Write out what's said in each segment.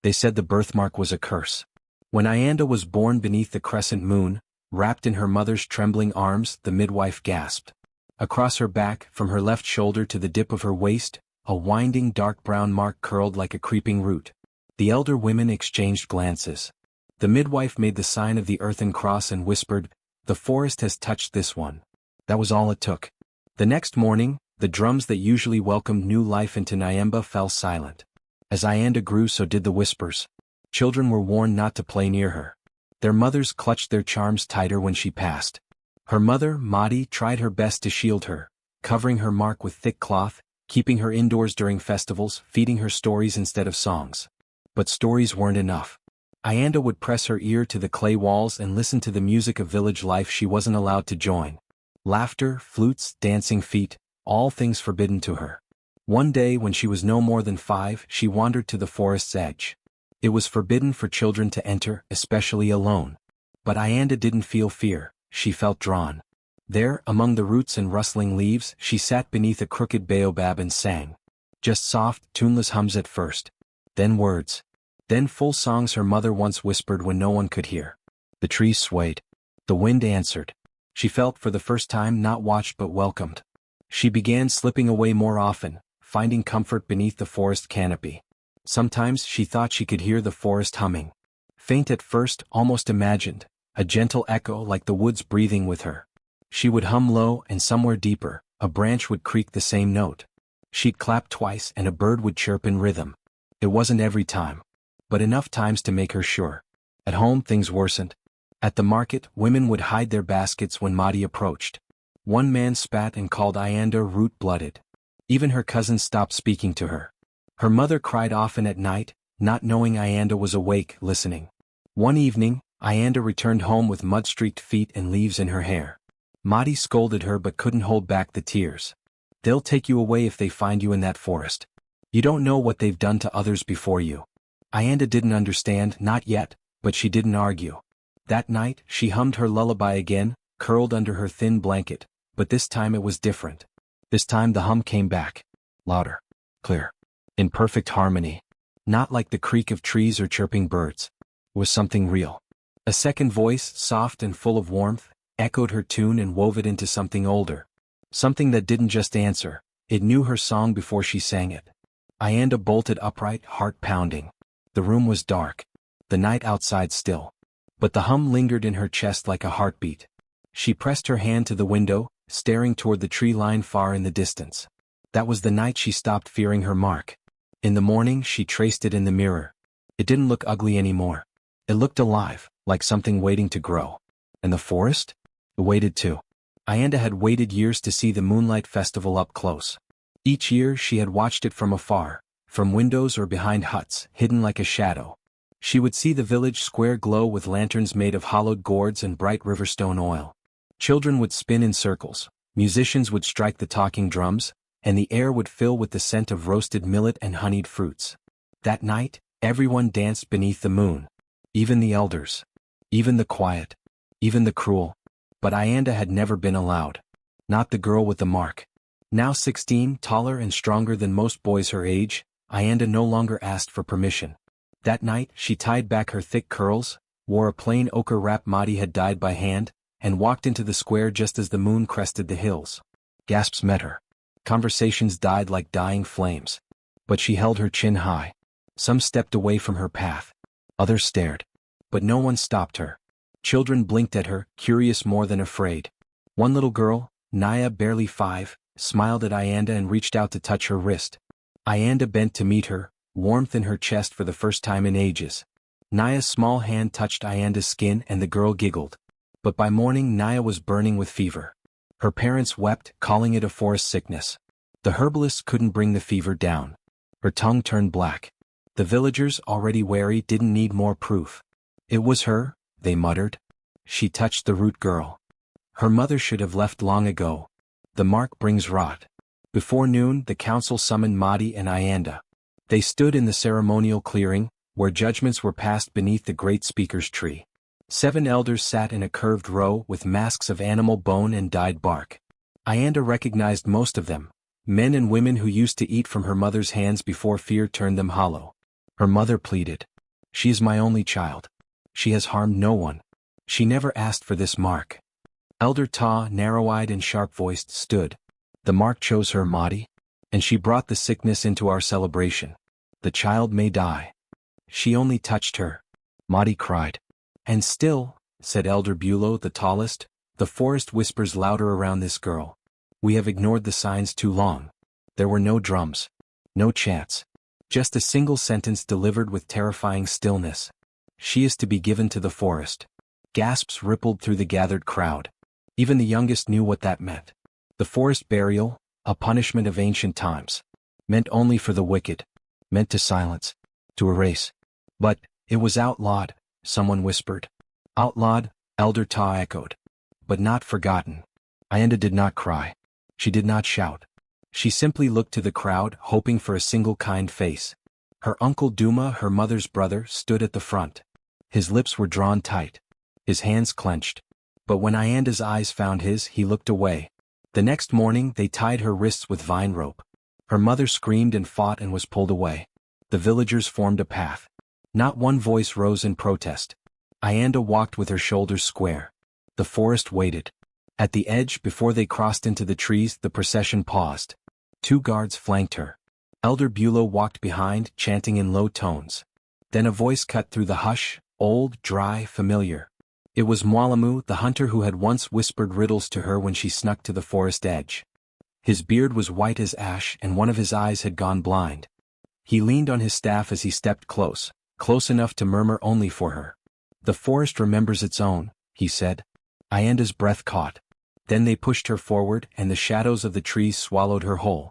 They said the birthmark was a curse. When Ianda was born beneath the crescent moon, wrapped in her mother's trembling arms, the midwife gasped. Across her back, from her left shoulder to the dip of her waist, a winding dark brown mark curled like a creeping root. The elder women exchanged glances. The midwife made the sign of the earthen cross and whispered, "The forest has touched this one." That was all it took. The next morning, the drums that usually welcomed new life into Nyemba fell silent. As Ianda grew, so did the whispers. Children were warned not to play near her. Their mothers clutched their charms tighter when she passed. Her mother, Madi, tried her best to shield her, covering her mark with thick cloth, keeping her indoors during festivals, feeding her stories instead of songs. But stories weren't enough. Ianda would press her ear to the clay walls and listen to the music of village life she wasn't allowed to join. Laughter, flutes, dancing feet, all things forbidden to her. One day when she was no more than 5, she wandered to the forest's edge. It was forbidden for children to enter, especially alone. But Ianda didn't feel fear, she felt drawn. There, among the roots and rustling leaves, she sat beneath a crooked baobab and sang. Just soft, tuneless hums at first. Then words. Then full songs her mother once whispered when no one could hear. The trees swayed. The wind answered. She felt for the first time not watched but welcomed. She began slipping away more often, finding comfort beneath the forest canopy. Sometimes she thought she could hear the forest humming. Faint at first, almost imagined, a gentle echo like the woods breathing with her. She would hum low, and somewhere deeper, a branch would creak the same note. She'd clap twice and a bird would chirp in rhythm. It wasn't every time, but enough times to make her sure. At home things worsened. At the market, women would hide their baskets when Madi approached. One man spat and called Ianda root-blooded. Even her cousins stopped speaking to her. Her mother cried often at night, not knowing Ianda was awake, listening. One evening, Ianda returned home with mud-streaked feet and leaves in her hair. Madi scolded her but couldn't hold back the tears. "They'll take you away if they find you in that forest. You don't know what they've done to others before you." Ianda didn't understand, not yet, but she didn't argue. That night, she hummed her lullaby again, curled under her thin blanket, but this time it was different. This time the hum came back. Louder. Clear. In perfect harmony. Not like the creak of trees or chirping birds. It was something real. A second voice, soft and full of warmth, echoed her tune and wove it into something older. Something that didn't just answer, it knew her song before she sang it. Ianda bolted upright, heart pounding. The room was dark. The night outside still. But the hum lingered in her chest like a heartbeat. She pressed her hand to the window, staring toward the tree line far in the distance. That was the night she stopped fearing her mark. In the morning she traced it in the mirror. It didn't look ugly anymore. It looked alive, like something waiting to grow. And the forest? It waited too. Ianda had waited years to see the Moonlight Festival up close. Each year she had watched it from afar, from windows or behind huts, hidden like a shadow. She would see the village square glow with lanterns made of hollowed gourds and bright riverstone oil. Children would spin in circles, musicians would strike the talking drums, and the air would fill with the scent of roasted millet and honeyed fruits. That night, everyone danced beneath the moon. Even the elders. Even the quiet. Even the cruel. But Ianda had never been allowed. Not the girl with the mark. Now 16, taller and stronger than most boys her age, Ianda no longer asked for permission. That night, she tied back her thick curls, wore a plain ochre wrap Madi had dyed by hand, and walked into the square just as the moon crested the hills. Gasps met her. Conversations died like dying flames. But she held her chin high. Some stepped away from her path. Others stared. But no one stopped her. Children blinked at her, curious more than afraid. One little girl, Naya, barely 5, smiled at Ianda and reached out to touch her wrist. Ianda bent to meet her, warmth in her chest for the first time in ages. Naya's small hand touched Ianda's skin and the girl giggled. But by morning Naya was burning with fever. Her parents wept, calling it a forest sickness. The herbalists couldn't bring the fever down. Her tongue turned black. The villagers, already wary, didn't need more proof. It was her, they muttered. She touched the root girl. Her mother should have left long ago. The mark brings rot. Before noon, the council summoned Madi and Ianda. They stood in the ceremonial clearing, where judgments were passed beneath the great speaker's tree. 7 elders sat in a curved row with masks of animal bone and dyed bark. Ianda recognized most of them, men and women who used to eat from her mother's hands before fear turned them hollow. Her mother pleaded, She is my only child. She has harmed no one. She never asked for this mark. Elder Ta, narrow-eyed and sharp-voiced, stood. The mark chose her, Madi, and she brought the sickness into our celebration. The child may die. She only touched her. Madi cried. And still, said Elder Bulow, the tallest, the forest whispers louder around this girl. We have ignored the signs too long. There were no drums. No chants. Just a single sentence delivered with terrifying stillness. She is to be given to the forest. Gasps rippled through the gathered crowd. Even the youngest knew what that meant. The forest burial, a punishment of ancient times. Meant only for the wicked. Meant to silence. To erase. But, it was outlawed, someone whispered. Outlawed, Elder Ta echoed. But not forgotten. Ayanda did not cry. She did not shout. She simply looked to the crowd, hoping for a single kind face. Her uncle Duma, her mother's brother, stood at the front. His lips were drawn tight. His hands clenched. But when Ayanda's eyes found his, he looked away. The next morning, they tied her wrists with vine rope. Her mother screamed and fought and was pulled away. The villagers formed a path. Not one voice rose in protest. Ayanda walked with her shoulders square. The forest waited. At the edge, before they crossed into the trees, the procession paused. 2 guards flanked her. Elder Bulow walked behind, chanting in low tones. Then a voice cut through the hush, old, dry, familiar. It was Mwalamu, the hunter who had once whispered riddles to her when she snuck to the forest edge. His beard was white as ash and one of his eyes had gone blind. He leaned on his staff as he stepped close enough to murmur only for her. The forest remembers its own, he said. Ayanda's breath caught. Then they pushed her forward and the shadows of the trees swallowed her whole.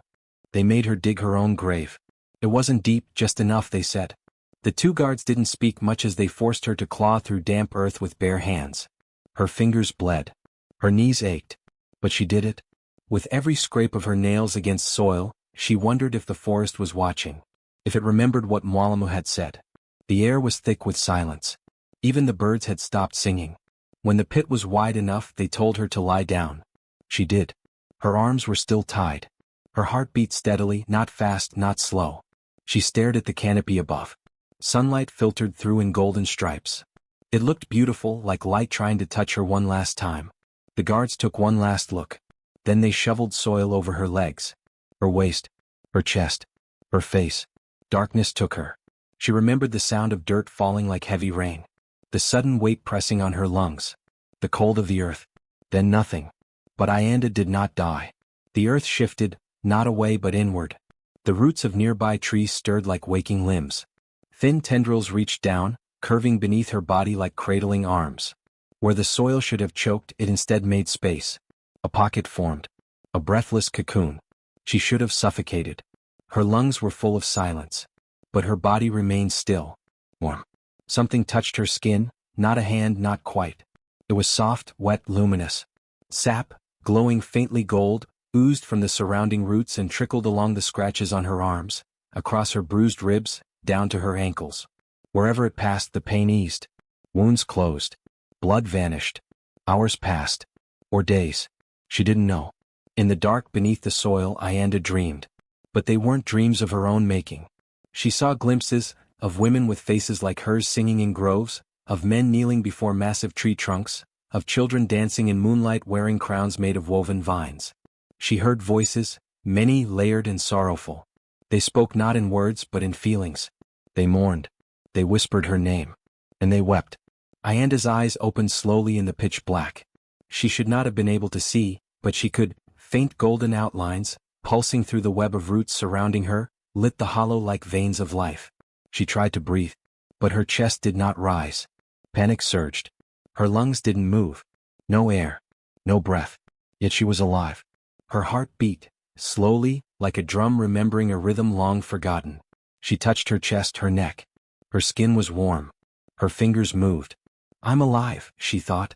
They made her dig her own grave. It wasn't deep, just enough, they said. The 2 guards didn't speak much as they forced her to claw through damp earth with bare hands. Her fingers bled. Her knees ached. But she did it. With every scrape of her nails against soil, she wondered if the forest was watching. If it remembered what Mwalamu had said. The air was thick with silence. Even the birds had stopped singing. When the pit was wide enough, they told her to lie down. She did. Her arms were still tied. Her heart beat steadily, not fast, not slow. She stared at the canopy above. Sunlight filtered through in golden stripes. It looked beautiful, like light trying to touch her one last time. The guards took one last look. Then they shoveled soil over her legs. Her waist. Her chest. Her face. Darkness took her. She remembered the sound of dirt falling like heavy rain. The sudden weight pressing on her lungs. The cold of the earth. Then nothing. But Ayanda did not die. The earth shifted, not away but inward. The roots of nearby trees stirred like waking limbs. Thin tendrils reached down, curving beneath her body like cradling arms. Where the soil should have choked, it instead made space. A pocket formed. A breathless cocoon. She should have suffocated. Her lungs were full of silence. But her body remained still. Warm. Something touched her skin, not a hand, not quite. It was soft, wet, luminous. Sap, glowing faintly gold, oozed from the surrounding roots and trickled along the scratches on her arms, across her bruised ribs, down to her ankles. Wherever it passed, the pain eased. Wounds closed. Blood vanished. Hours passed. Or days. She didn't know. In the dark beneath the soil, Ayanda dreamed. But they weren't dreams of her own making. She saw glimpses of women with faces like hers singing in groves, of men kneeling before massive tree trunks, of children dancing in moonlight wearing crowns made of woven vines. She heard voices, many layered and sorrowful. They spoke not in words but in feelings. They mourned. They whispered her name. And they wept. Ayanda's eyes opened slowly in the pitch black. She should not have been able to see, but she could. Faint golden outlines, pulsing through the web of roots surrounding her, lit the hollow like veins of life. She tried to breathe. But her chest did not rise. Panic surged. Her lungs didn't move. No air. No breath. Yet she was alive. Her heart beat, slowly, like a drum remembering a rhythm long forgotten. She touched her chest, her neck. Her skin was warm. Her fingers moved. I'm alive, she thought.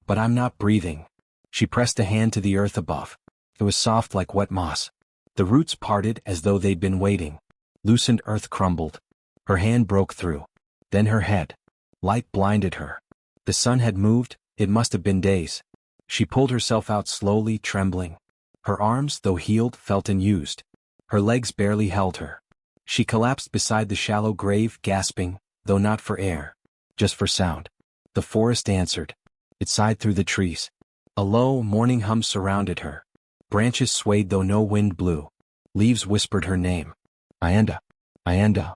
But I'm not breathing. She pressed a hand to the earth above. It was soft like wet moss. The roots parted as though they'd been waiting. Loosened earth crumbled. Her hand broke through. Then her head. Light blinded her. The sun had moved, it must have been days. She pulled herself out slowly, trembling. Her arms, though healed, felt unused. Her legs barely held her. She collapsed beside the shallow grave, gasping, though not for air. Just for sound. The forest answered. It sighed through the trees. A low, morning hum surrounded her. Branches swayed though no wind blew. Leaves whispered her name. Ayanda. Ayanda.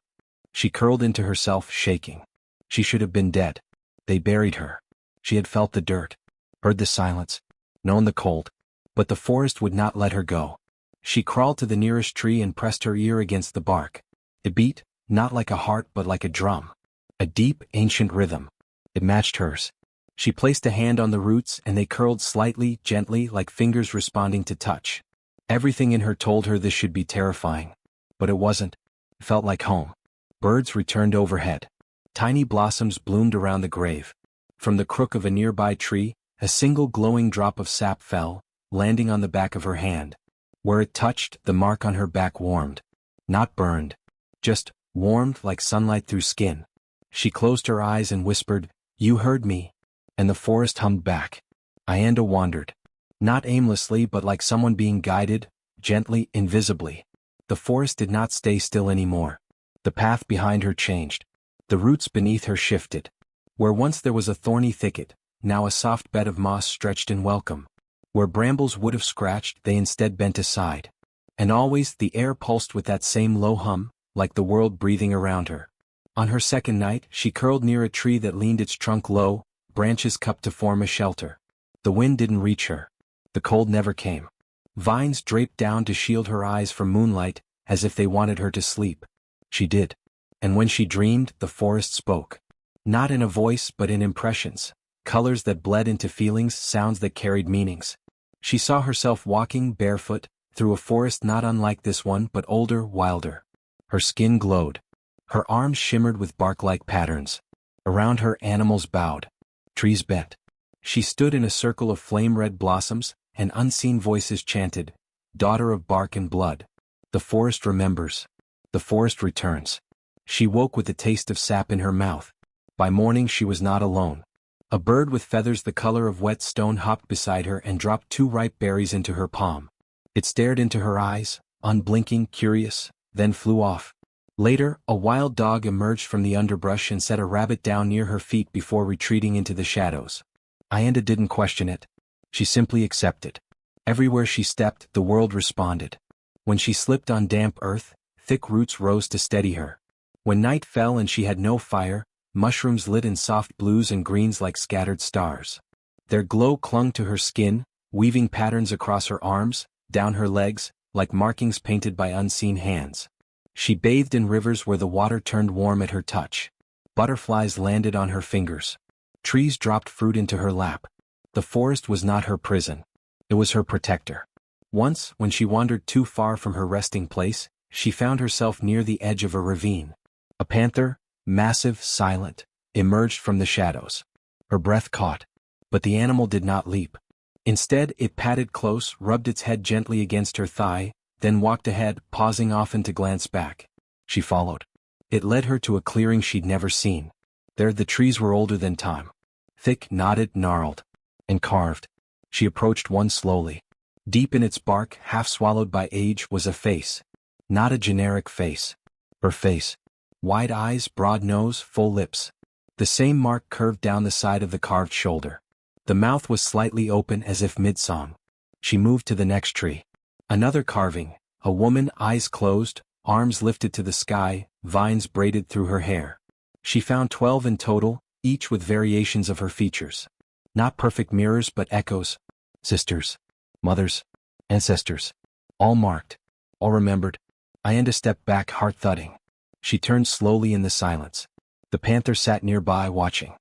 She curled into herself, shaking. She should have been dead. They buried her. She had felt the dirt, heard the silence, known the cold, but the forest would not let her go. She crawled to the nearest tree and pressed her ear against the bark. It beat, not like a heart but like a drum. A deep, ancient rhythm. It matched hers. She placed a hand on the roots and they curled slightly, gently, like fingers responding to touch. Everything in her told her this should be terrifying. But it wasn't. It felt like home. Birds returned overhead. Tiny blossoms bloomed around the grave. From the crook of a nearby tree, a single glowing drop of sap fell, landing on the back of her hand. Where it touched, the mark on her back warmed. Not burned. Just warmed like sunlight through skin. She closed her eyes and whispered, "You heard me." And the forest hummed back. Ayanda wandered. Not aimlessly but like someone being guided, gently, invisibly. The forest did not stay still anymore. The path behind her changed. The roots beneath her shifted. Where once there was a thorny thicket, now a soft bed of moss stretched in welcome. Where brambles would have scratched, they instead bent aside. And always the air pulsed with that same low hum, like the world breathing around her. On her second night, she curled near a tree that leaned its trunk low, branches cupped to form a shelter. The wind didn't reach her. The cold never came. Vines draped down to shield her eyes from moonlight, as if they wanted her to sleep. She did. And when she dreamed, the forest spoke. Not in a voice but in impressions. Colors that bled into feelings, sounds that carried meanings. She saw herself walking barefoot, through a forest not unlike this one but older, wilder. Her skin glowed. Her arms shimmered with bark-like patterns. Around her animals bowed. Trees bent. She stood in a circle of flame-red blossoms, and unseen voices chanted, "Daughter of bark and blood." The forest remembers. The forest returns. She woke with the taste of sap in her mouth. By morning she was not alone. A bird with feathers the color of wet stone hopped beside her and dropped 2 ripe berries into her palm. It stared into her eyes, unblinking, curious, then flew off. Later, a wild dog emerged from the underbrush and set a rabbit down near her feet before retreating into the shadows. Ayanda didn't question it. She simply accepted. Everywhere she stepped, the world responded. When she slipped on damp earth, thick roots rose to steady her. When night fell and she had no fire, mushrooms lit in soft blues and greens like scattered stars. Their glow clung to her skin, weaving patterns across her arms, down her legs, like markings painted by unseen hands. She bathed in rivers where the water turned warm at her touch. Butterflies landed on her fingers. Trees dropped fruit into her lap. The forest was not her prison. It was her protector. Once, when she wandered too far from her resting place, she found herself near the edge of a ravine. A panther, massive, silent, emerged from the shadows. Her breath caught. But the animal did not leap. Instead, it padded close, rubbed its head gently against her thigh, then walked ahead, pausing often to glance back. She followed. It led her to a clearing she'd never seen. There the trees were older than time. Thick, knotted, gnarled, and carved. She approached one slowly. Deep in its bark, half swallowed by age, was a face. Not a generic face. Her face. Wide eyes, broad nose, full lips. The same mark curved down the side of the carved shoulder. The mouth was slightly open as if mid-song. She moved to the next tree. Another carving. A woman, eyes closed, arms lifted to the sky, vines braided through her hair. She found 12 in total, each with variations of her features. Not perfect mirrors but echoes. Sisters. Mothers. Ancestors. All marked. All remembered. Ayanda stepped back, heart thudding. She turned slowly in the silence. The panther sat nearby watching.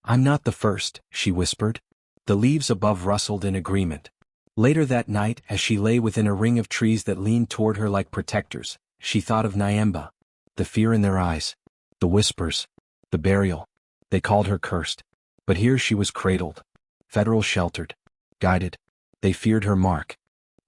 "I'm not the first," she whispered. The leaves above rustled in agreement. Later that night, as she lay within a ring of trees that leaned toward her like protectors, she thought of Nyamba. The fear in their eyes. The whispers. The burial. They called her cursed. But here she was cradled. Federal sheltered. Guided. They feared her mark.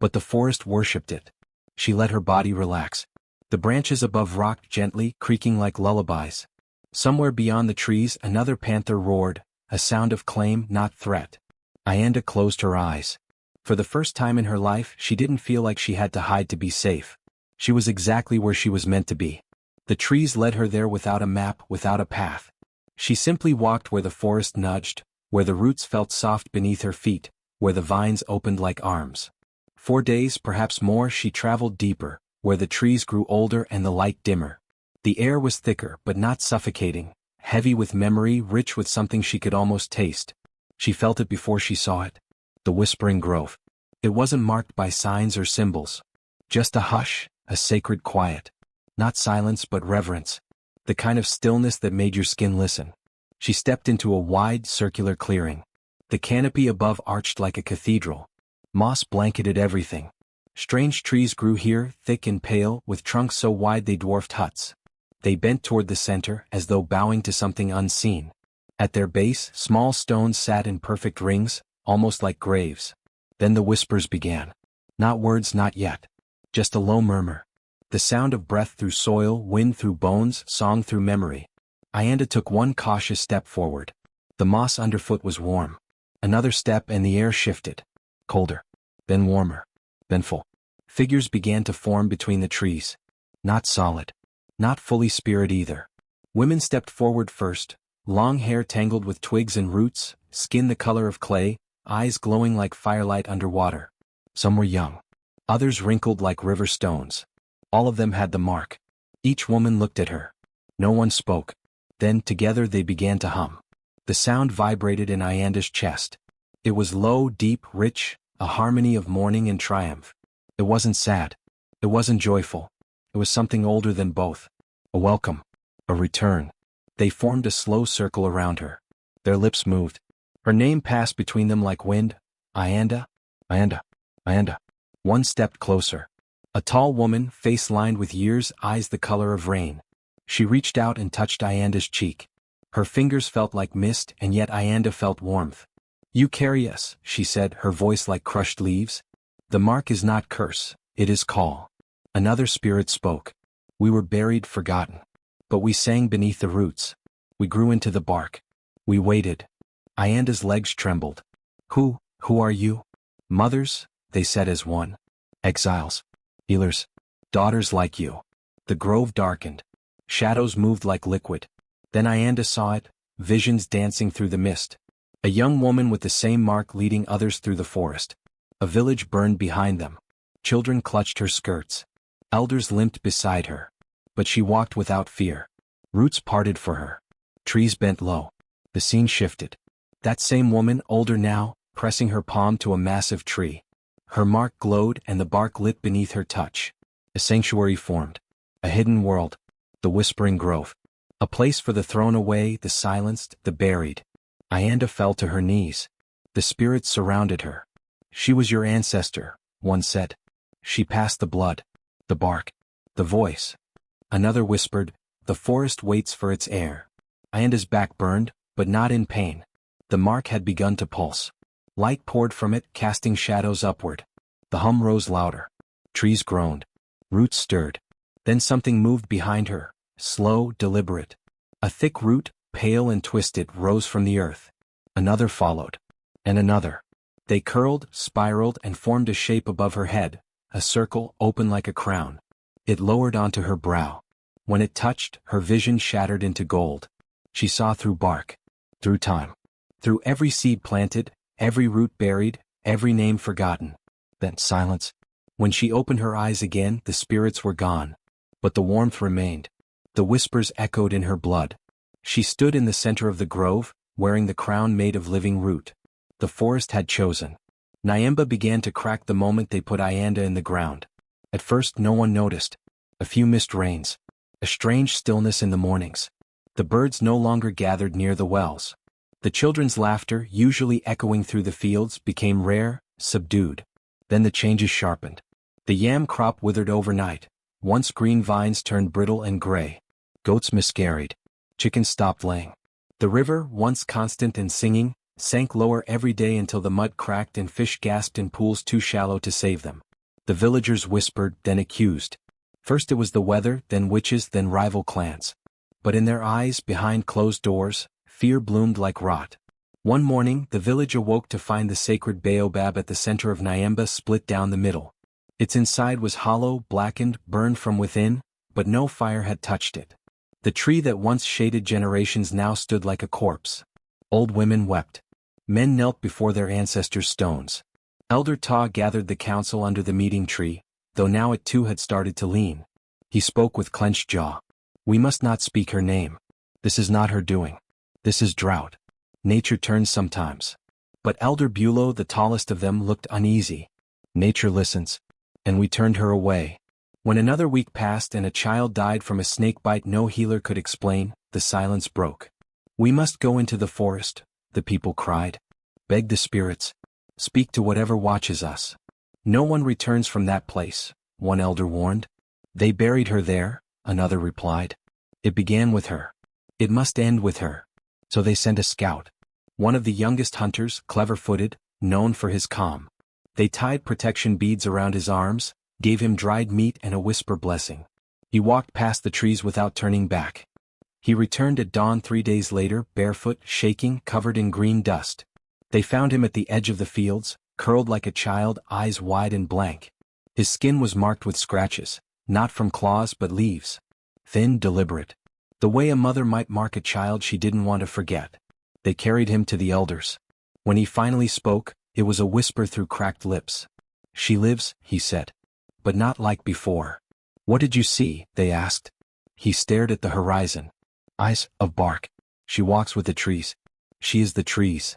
But the forest worshipped it. She let her body relax. The branches above rocked gently, creaking like lullabies. Somewhere beyond the trees another panther roared, a sound of claim, not threat. Ayanda closed her eyes. For the first time in her life she didn't feel like she had to hide to be safe. She was exactly where she was meant to be. The trees led her there without a map, without a path. She simply walked where the forest nudged, where the roots felt soft beneath her feet, where the vines opened like arms. 4 days, perhaps more, she traveled deeper, where the trees grew older and the light dimmer. The air was thicker but not suffocating, heavy with memory, rich with something she could almost taste. She felt it before she saw it. The Whispering Grove. It wasn't marked by signs or symbols. Just a hush, a sacred quiet. Not silence but reverence. The kind of stillness that made your skin listen. She stepped into a wide, circular clearing. The canopy above arched like a cathedral. Moss blanketed everything. Strange trees grew here, thick and pale, with trunks so wide they dwarfed huts. They bent toward the center, as though bowing to something unseen. At their base, small stones sat in perfect rings, almost like graves. Then the whispers began. Not words, not yet. Just a low murmur. The sound of breath through soil, wind through bones, song through memory. Ayanda took one cautious step forward. The moss underfoot was warm. Another step and the air shifted. Colder. Then warmer. Then full. Figures began to form between the trees. Not solid. Not fully spirit either. Women stepped forward first, long hair tangled with twigs and roots, skin the color of clay, eyes glowing like firelight underwater. Some were young. Others wrinkled like river stones. All of them had the mark. Each woman looked at her. No one spoke. Then, together they began to hum. The sound vibrated in Ayanda's chest. It was low, deep, rich, a harmony of mourning and triumph. It wasn't sad. It wasn't joyful. It was something older than both. A welcome. A return. They formed a slow circle around her. Their lips moved. Her name passed between them like wind. Ayanda. Ayanda. Ayanda. One stepped closer. A tall woman, face lined with years, eyes the color of rain. She reached out and touched Ayanda's cheek. Her fingers felt like mist, and yet Ayanda felt warmth. You carry us, she said, her voice like crushed leaves. The mark is not curse, it is call. Another spirit spoke. We were buried, forgotten. But we sang beneath the roots. We grew into the bark. We waited. Ayanda's legs trembled. Who are you? Mothers, they said as one. Exiles. Healers. Daughters like you. The grove darkened. Shadows moved like liquid. Then Ayanda saw it, visions dancing through the mist. A young woman with the same mark leading others through the forest. A village burned behind them. Children clutched her skirts. Elders limped beside her. But she walked without fear. Roots parted for her. Trees bent low. The scene shifted. That same woman, older now, pressing her palm to a massive tree. Her mark glowed and the bark lit beneath her touch. A sanctuary formed. A hidden world. The Whispering Grove. A place for the thrown away, the silenced, the buried. Ayanda fell to her knees. The spirits surrounded her. She was your ancestor, one said. She passed the blood. The bark. The voice. Another whispered, the forest waits for its heir. Ayanda's back burned, but not in pain. The mark had begun to pulse. Light poured from it, casting shadows upward. The hum rose louder. Trees groaned. Roots stirred. Then something moved behind her, slow, deliberate. A thick root, pale and twisted, rose from the earth. Another followed. And another. They curled, spiraled, and formed a shape above her head, a circle, open like a crown. It lowered onto her brow. When it touched, her vision shattered into gold. She saw through bark. Through time. Through every seed planted, every root buried, every name forgotten. Then silence. When she opened her eyes again, the spirits were gone. But the warmth remained. The whispers echoed in her blood. She stood in the center of the grove, wearing the crown made of living root. The forest had chosen. Nyemba began to crack the moment they put Ayanda in the ground. At first no one noticed. A few missed rains. A strange stillness in the mornings. The birds no longer gathered near the wells. The children's laughter, usually echoing through the fields, became rare, subdued. Then the changes sharpened. The yam crop withered overnight. Once green vines turned brittle and gray. Goats miscarried. Chickens stopped laying. The river, once constant and singing, sank lower every day until the mud cracked and fish gasped in pools too shallow to save them. The villagers whispered, then accused. First it was the weather, then witches, then rival clans. But in their eyes, behind closed doors, fear bloomed like rot. One morning, the village awoke to find the sacred baobab at the center of Nyemba split down the middle. Its inside was hollow, blackened, burned from within, but no fire had touched it. The tree that once shaded generations now stood like a corpse. Old women wept. Men knelt before their ancestors' stones. Elder Ta gathered the council under the meeting tree, though now it too had started to lean. He spoke with clenched jaw. We must not speak her name. This is not her doing. This is drought. Nature turns sometimes. But Elder Bulow, the tallest of them, looked uneasy. Nature listens. And we turned her away. When another week passed and a child died from a snake bite no healer could explain, the silence broke. We must go into the forest, the people cried. Beg the spirits. Speak to whatever watches us. No one returns from that place, one elder warned. They buried her there, another replied. It began with her. It must end with her. So they sent a scout. One of the youngest hunters, clever-footed, known for his calm. They tied protection beads around his arms, gave him dried meat and a whisper blessing. He walked past the trees without turning back. He returned at dawn 3 days later, barefoot, shaking, covered in green dust. They found him at the edge of the fields, curled like a child, eyes wide and blank. His skin was marked with scratches, not from claws but leaves. Thin, deliberate. The way a mother might mark a child she didn't want to forget. They carried him to the elders. When he finally spoke, it was a whisper through cracked lips. She lives, he said. But not like before. What did you see? They asked. He stared at the horizon. Eyes of bark. She walks with the trees. She is the trees.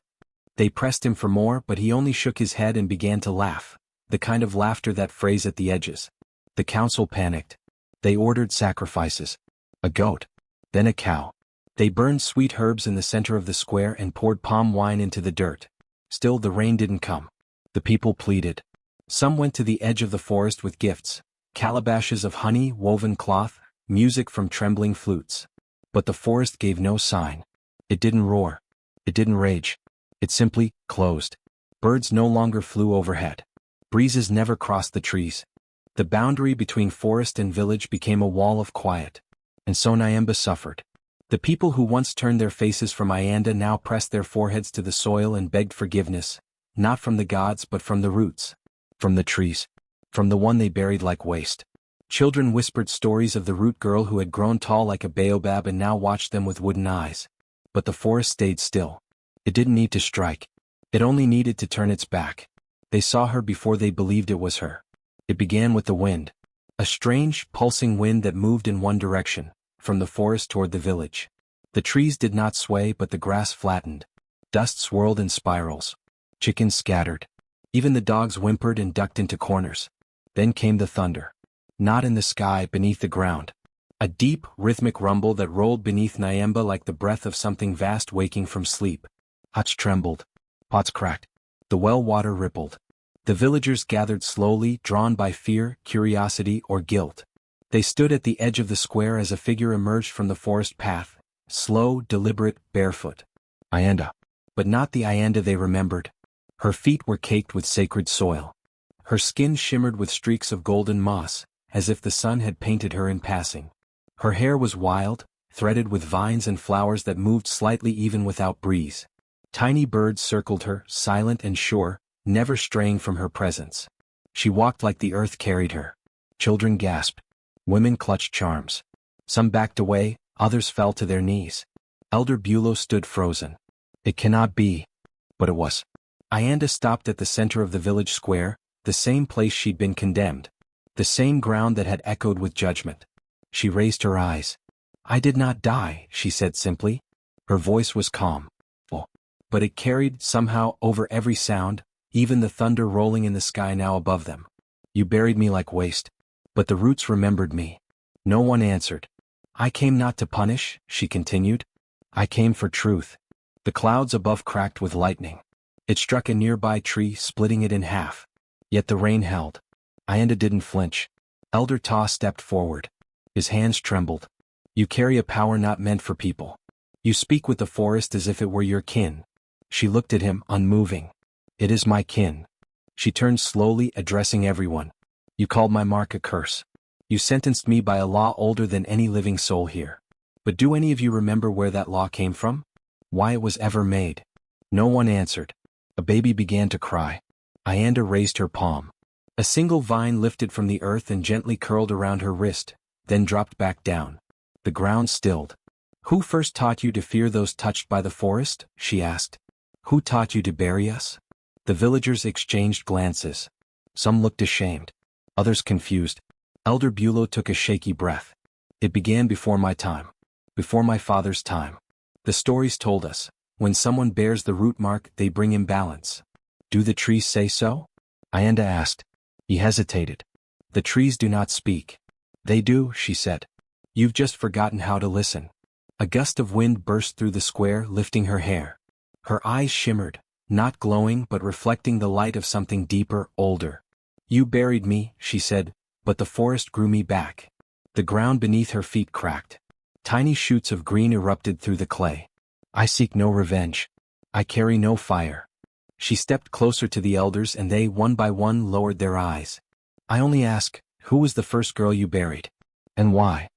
They pressed him for more, but he only shook his head and began to laugh, the kind of laughter that frays at the edges. The council panicked. They ordered sacrifices. A goat. Then a cow. They burned sweet herbs in the center of the square and poured palm wine into the dirt. Still the rain didn't come. The people pleaded. Some went to the edge of the forest with gifts, calabashes of honey, woven cloth, music from trembling flutes. But the forest gave no sign. It didn't roar. It didn't rage. It simply closed. Birds no longer flew overhead. Breezes never crossed the trees. The boundary between forest and village became a wall of quiet. And so Nyemba suffered. The people who once turned their faces from Ayanda now pressed their foreheads to the soil and begged forgiveness, not from the gods but from the roots. From the trees. From the one they buried like waste. Children whispered stories of the root girl who had grown tall like a baobab and now watched them with wooden eyes. But the forest stayed still. It didn't need to strike. It only needed to turn its back. They saw her before they believed it was her. It began with the wind. A strange, pulsing wind that moved in one direction, from the forest toward the village. The trees did not sway but the grass flattened. Dust swirled in spirals. Chickens scattered. Even the dogs whimpered and ducked into corners. Then came the thunder. Not in the sky, beneath the ground. A deep, rhythmic rumble that rolled beneath Nyemba like the breath of something vast waking from sleep. Huts trembled. Pots cracked. The well water rippled. The villagers gathered slowly, drawn by fear, curiosity, or guilt. They stood at the edge of the square as a figure emerged from the forest path, slow, deliberate, barefoot. Ayanda. But not the Ayanda they remembered. Her feet were caked with sacred soil. Her skin shimmered with streaks of golden moss, as if the sun had painted her in passing. Her hair was wild, threaded with vines and flowers that moved slightly even without breeze. Tiny birds circled her, silent and sure, never straying from her presence. She walked like the earth carried her. Children gasped. Women clutched charms. Some backed away, others fell to their knees. Elder Bulow stood frozen. It cannot be. But it was. Ayanda stopped at the center of the village square, the same place she'd been condemned. The same ground that had echoed with judgment. She raised her eyes. I did not die, she said simply. Her voice was calm. Oh. But it carried, somehow, over every sound, even the thunder rolling in the sky now above them. You buried me like waste. But the roots remembered me. No one answered. I came not to punish, she continued. I came for truth. The clouds above cracked with lightning. It struck a nearby tree, splitting it in half. Yet the rain held. Ayanda didn't flinch. Elder Ta stepped forward. His hands trembled. You carry a power not meant for people. You speak with the forest as if it were your kin. She looked at him, unmoving. It is my kin. She turned slowly, addressing everyone. You called my mark a curse. You sentenced me by a law older than any living soul here. But do any of you remember where that law came from? Why it was ever made? No one answered. A baby began to cry. Ayanda raised her palm. A single vine lifted from the earth and gently curled around her wrist, then dropped back down. The ground stilled. "Who first taught you to fear those touched by the forest?" she asked. "Who taught you to bury us?" The villagers exchanged glances. Some looked ashamed. Others confused. Elder Bulow took a shaky breath. "It began before my time. Before my father's time. The stories told us, when someone bears the root mark they bring imbalance." "Do the trees say so?" Ayanda asked. He hesitated. "The trees do not speak." "They do," she said. "You've just forgotten how to listen." A gust of wind burst through the square, lifting her hair. Her eyes shimmered, not glowing but reflecting the light of something deeper, older. "You buried me," she said, "but the forest grew me back." The ground beneath her feet cracked. Tiny shoots of green erupted through the clay. "I seek no revenge. I carry no fire." She stepped closer to the elders and they, one by one, lowered their eyes. "I only ask, who was the first girl you buried? And why?"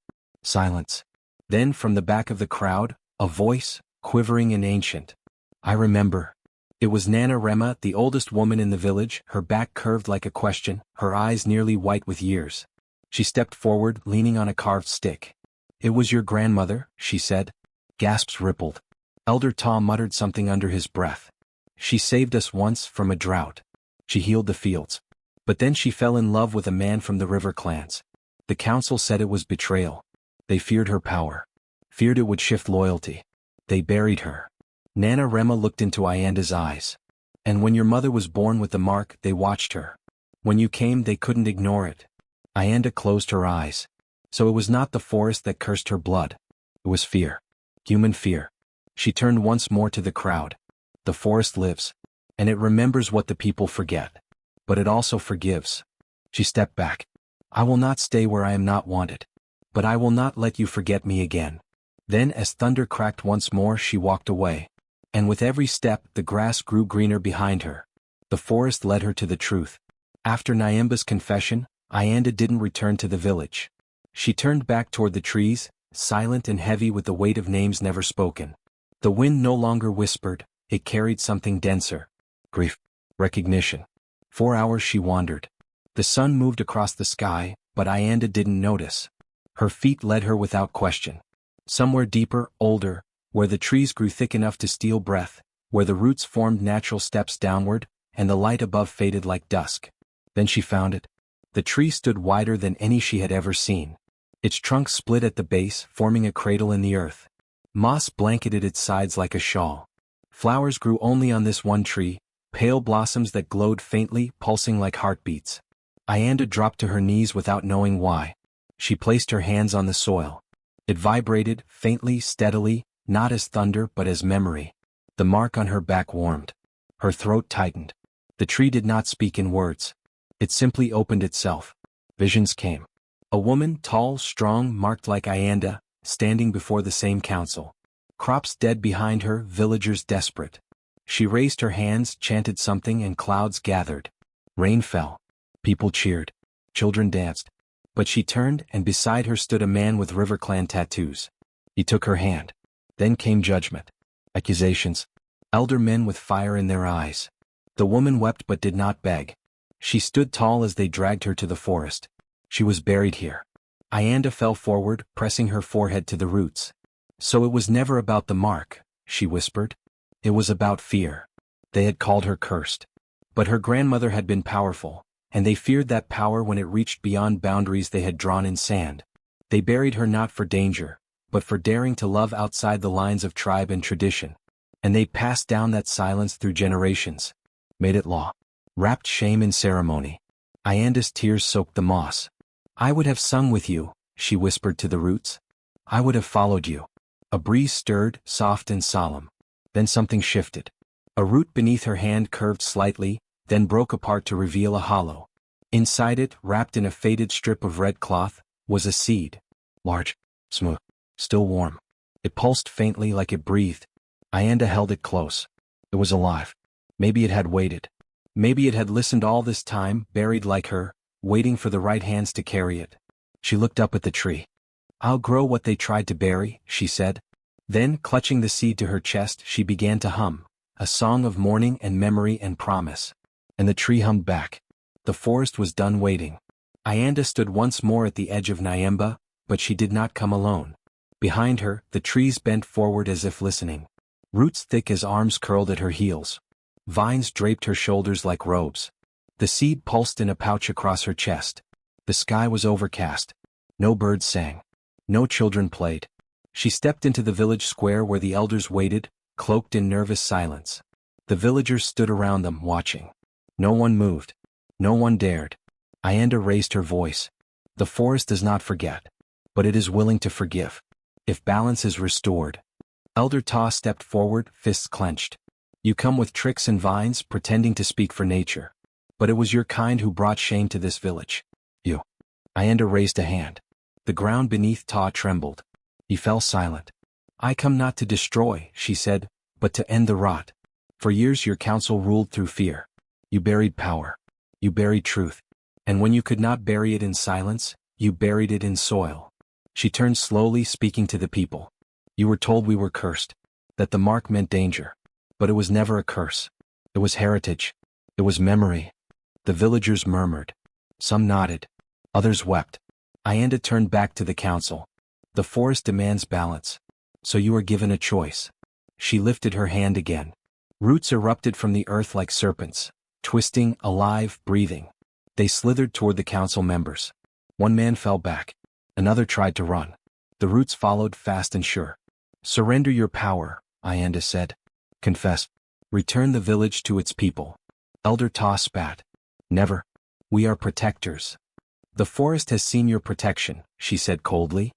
Silence. Then from the back of the crowd, a voice, quivering and ancient. "I remember." It was Nana Rema, the oldest woman in the village, her back curved like a question, her eyes nearly white with years. She stepped forward, leaning on a carved stick. "It was your grandmother," she said. Gasps rippled. Elder Ta muttered something under his breath. "She saved us once from a drought. She healed the fields. But then she fell in love with a man from the river clans. The council said it was betrayal. They feared her power. Feared it would shift loyalty. They buried her." Nana Rema looked into Ayanda's eyes. "And when your mother was born with the mark, they watched her. When you came, they couldn't ignore it." Ayanda closed her eyes. So it was not the forest that cursed her blood. It was fear. Human fear. She turned once more to the crowd. "The forest lives. And it remembers what the people forget. But it also forgives." She stepped back. "I will not stay where I am not wanted. But I will not let you forget me again." Then as thunder cracked once more, she walked away. And with every step, the grass grew greener behind her. The forest led her to the truth. After Nyemba's confession, Ayanda didn't return to the village. She turned back toward the trees, silent and heavy with the weight of names never spoken. The wind no longer whispered, it carried something denser. Grief. Recognition. 4 hours she wandered. The sun moved across the sky, but Ayanda didn't notice. Her feet led her without question. Somewhere deeper, older, where the trees grew thick enough to steal breath, where the roots formed natural steps downward, and the light above faded like dusk. Then she found it. The tree stood wider than any she had ever seen. Its trunk split at the base, forming a cradle in the earth. Moss blanketed its sides like a shawl. Flowers grew only on this one tree, pale blossoms that glowed faintly, pulsing like heartbeats. Ayanda dropped to her knees without knowing why. She placed her hands on the soil. It vibrated, faintly, steadily, not as thunder but as memory. The mark on her back warmed. Her throat tightened. The tree did not speak in words. It simply opened itself. Visions came. A woman, tall, strong, marked like Ayanda, standing before the same council. Crops dead behind her, villagers desperate. She raised her hands, chanted something, and clouds gathered. Rain fell. People cheered. Children danced. But she turned, and beside her stood a man with River Clan tattoos. He took her hand. Then came judgment. Accusations. Elder men with fire in their eyes. The woman wept but did not beg. She stood tall as they dragged her to the forest. She was buried here. Ayanda fell forward, pressing her forehead to the roots. "So it was never about the mark," she whispered. "It was about fear." They had called her cursed. But her grandmother had been powerful, and they feared that power when it reached beyond boundaries they had drawn in sand. They buried her not for danger, but for daring to love outside the lines of tribe and tradition. And they passed down that silence through generations. Made it law. Wrapped shame in ceremony. Ayanda's tears soaked the moss. "I would have sung with you," she whispered to the roots. "I would have followed you." A breeze stirred, soft and solemn. Then something shifted. A root beneath her hand curved slightly, then broke apart to reveal a hollow. Inside it, wrapped in a faded strip of red cloth, was a seed. Large, smooth, still warm. It pulsed faintly like it breathed. Ayanda held it close. It was alive. Maybe it had waited. Maybe it had listened all this time, buried like her, waiting for the right hands to carry it. She looked up at the tree. "I'll grow what they tried to bury," she said. Then, clutching the seed to her chest, she began to hum, a song of mourning and memory and promise. And the tree hummed back. The forest was done waiting. Ayanda stood once more at the edge of Nyemba, but she did not come alone. Behind her, the trees bent forward as if listening. Roots thick as arms curled at her heels. Vines draped her shoulders like robes. The seed pulsed in a pouch across her chest. The sky was overcast. No birds sang. No children played. She stepped into the village square where the elders waited, cloaked in nervous silence. The villagers stood around them, watching. No one moved. No one dared. Ayanda raised her voice. The forest does not forget. But it is willing to forgive. If balance is restored. Elder Ta stepped forward, fists clenched. You come with tricks and vines, pretending to speak for nature. But it was your kind who brought shame to this village. You. Ayanda raised a hand. The ground beneath Ta trembled. He fell silent. I come not to destroy, she said, but to end the rot. For years your council ruled through fear. You buried power. You buried truth. And when you could not bury it in silence, you buried it in soil. She turned slowly, speaking to the people. You were told we were cursed. That the mark meant danger. But it was never a curse. It was heritage. It was memory. The villagers murmured. Some nodded. Others wept. Ayanda turned back to the council. The forest demands balance. So you are given a choice. She lifted her hand again. Roots erupted from the earth like serpents, twisting, alive, breathing. They slithered toward the council members. One man fell back. Another tried to run. The roots followed, fast and sure. Surrender your power, Ayanda said. Confess. Return the village to its people. Elder Ta spat. Never. We are protectors. The forest has seen your protection, she said coldly.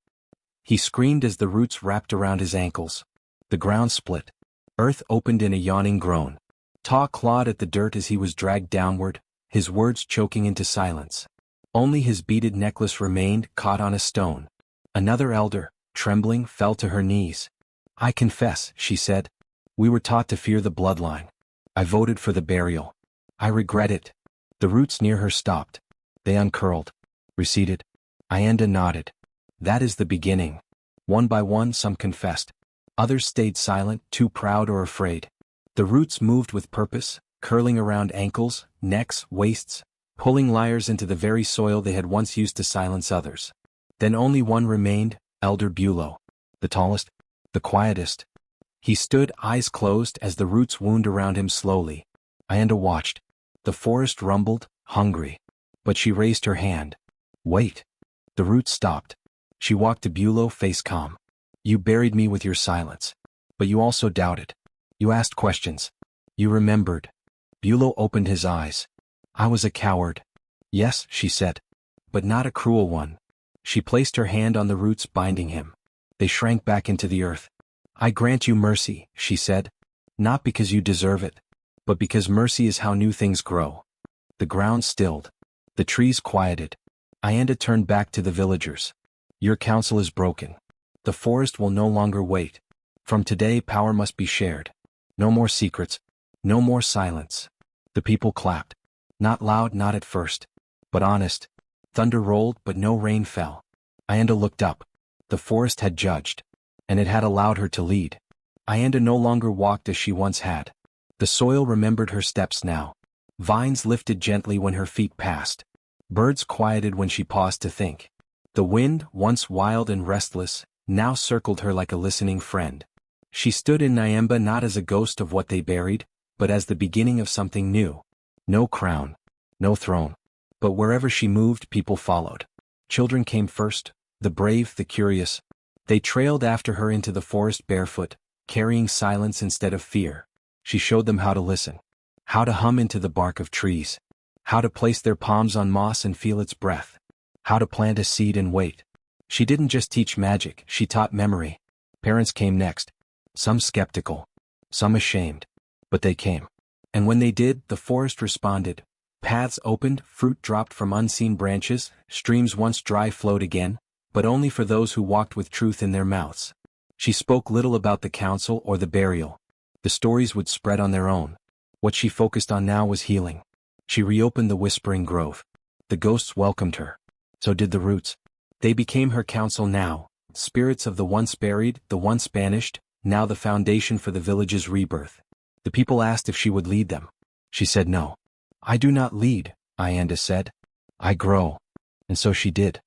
He screamed as the roots wrapped around his ankles. The ground split. Earth opened in a yawning groan. Ta clawed at the dirt as he was dragged downward, his words choking into silence. Only his beaded necklace remained, caught on a stone. Another elder, trembling, fell to her knees. I confess, she said. We were taught to fear the bloodline. I voted for the burial. I regret it. The roots near her stopped. They uncurled. Receded. Ayanda nodded. That is the beginning. One by one some confessed. Others stayed silent, too proud or afraid. The roots moved with purpose, curling around ankles, necks, waists, pulling liars into the very soil they had once used to silence others. Then only one remained, Elder Bulow. The tallest, the quietest. He stood, eyes closed, as the roots wound around him slowly. Ayanda watched. The forest rumbled, hungry. But she raised her hand. Wait. The roots stopped. She walked to Bulow, face calm. You buried me with your silence. But you also doubted. You asked questions. You remembered. Bulow opened his eyes. I was a coward. Yes, she said. But not a cruel one. She placed her hand on the roots binding him. They shrank back into the earth. I grant you mercy, she said. Not because you deserve it, but because mercy is how new things grow. The ground stilled. The trees quieted. Ayanda turned back to the villagers. Your counsel is broken. The forest will no longer wait. From today power must be shared. No more secrets. No more silence. The people clapped. Not loud, not at first. But honest. Thunder rolled, but no rain fell. Ayanda looked up. The forest had judged. And it had allowed her to lead. Ayanda no longer walked as she once had. The soil remembered her steps now. Vines lifted gently when her feet passed. Birds quieted when she paused to think. The wind, once wild and restless, now circled her like a listening friend. She stood in Nyemba not as a ghost of what they buried, but as the beginning of something new. No crown. No throne. But wherever she moved, people followed. Children came first, the brave, the curious. They trailed after her into the forest barefoot, carrying silence instead of fear. She showed them how to listen. How to hum into the bark of trees. How to place their palms on moss and feel its breath. How to plant a seed and wait. She didn't just teach magic, she taught memory. Parents came next. Some skeptical. Some ashamed. But they came. And when they did, the forest responded. Paths opened, fruit dropped from unseen branches, streams once dry flowed again, but only for those who walked with truth in their mouths. She spoke little about the council or the burial. The stories would spread on their own. What she focused on now was healing. She reopened the Whispering Grove. The ghosts welcomed her. So did the roots. They became her council now, spirits of the once buried, the once banished, now the foundation for the village's rebirth. The people asked if she would lead them. She said no. I do not lead, Ayanda said. I grow. And so she did.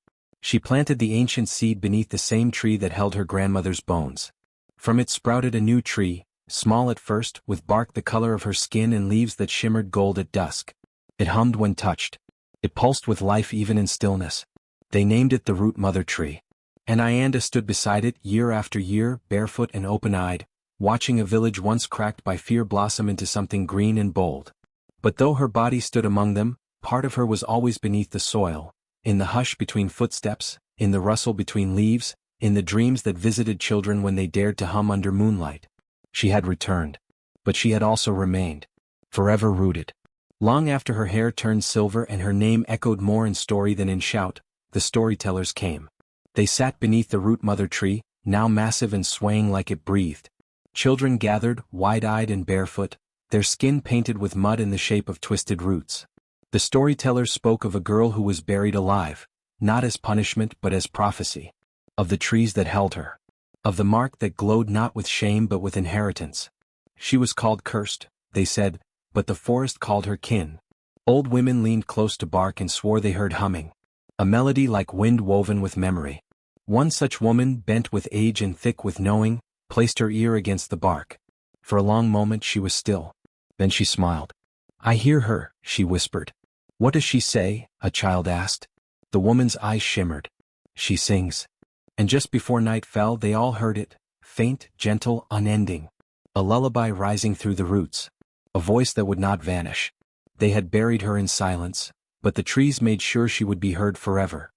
She planted the ancient seed beneath the same tree that held her grandmother's bones. From it sprouted a new tree, small at first, with bark the color of her skin and leaves that shimmered gold at dusk. It hummed when touched. It pulsed with life even in stillness. They named it the Root Mother Tree. And Ianda stood beside it year after year, barefoot and open-eyed, watching a village once cracked by fear blossom into something green and bold. But though her body stood among them, part of her was always beneath the soil, in the hush between footsteps, in the rustle between leaves, in the dreams that visited children when they dared to hum under moonlight. She had returned. But she had also remained. Forever rooted. Long after her hair turned silver and her name echoed more in story than in shout, the storytellers came. They sat beneath the Root Mother Tree, now massive and swaying like it breathed. Children gathered, wide-eyed and barefoot, their skin painted with mud in the shape of twisted roots. The storytellers spoke of a girl who was buried alive, not as punishment but as prophecy. Of the trees that held her. Of the mark that glowed not with shame but with inheritance. She was called cursed, they said, but the forest called her kin. Old women leaned close to bark and swore they heard humming. A melody like wind woven with memory. One such woman, bent with age and thick with knowing, placed her ear against the bark. For a long moment she was still. Then she smiled. "I hear her," she whispered. "What does she say?" a child asked. The woman's eyes shimmered. "She sings." And just before night fell they all heard it, faint, gentle, unending. A lullaby rising through the roots. A voice that would not vanish. They had buried her in silence, but the trees made sure she would be heard forever.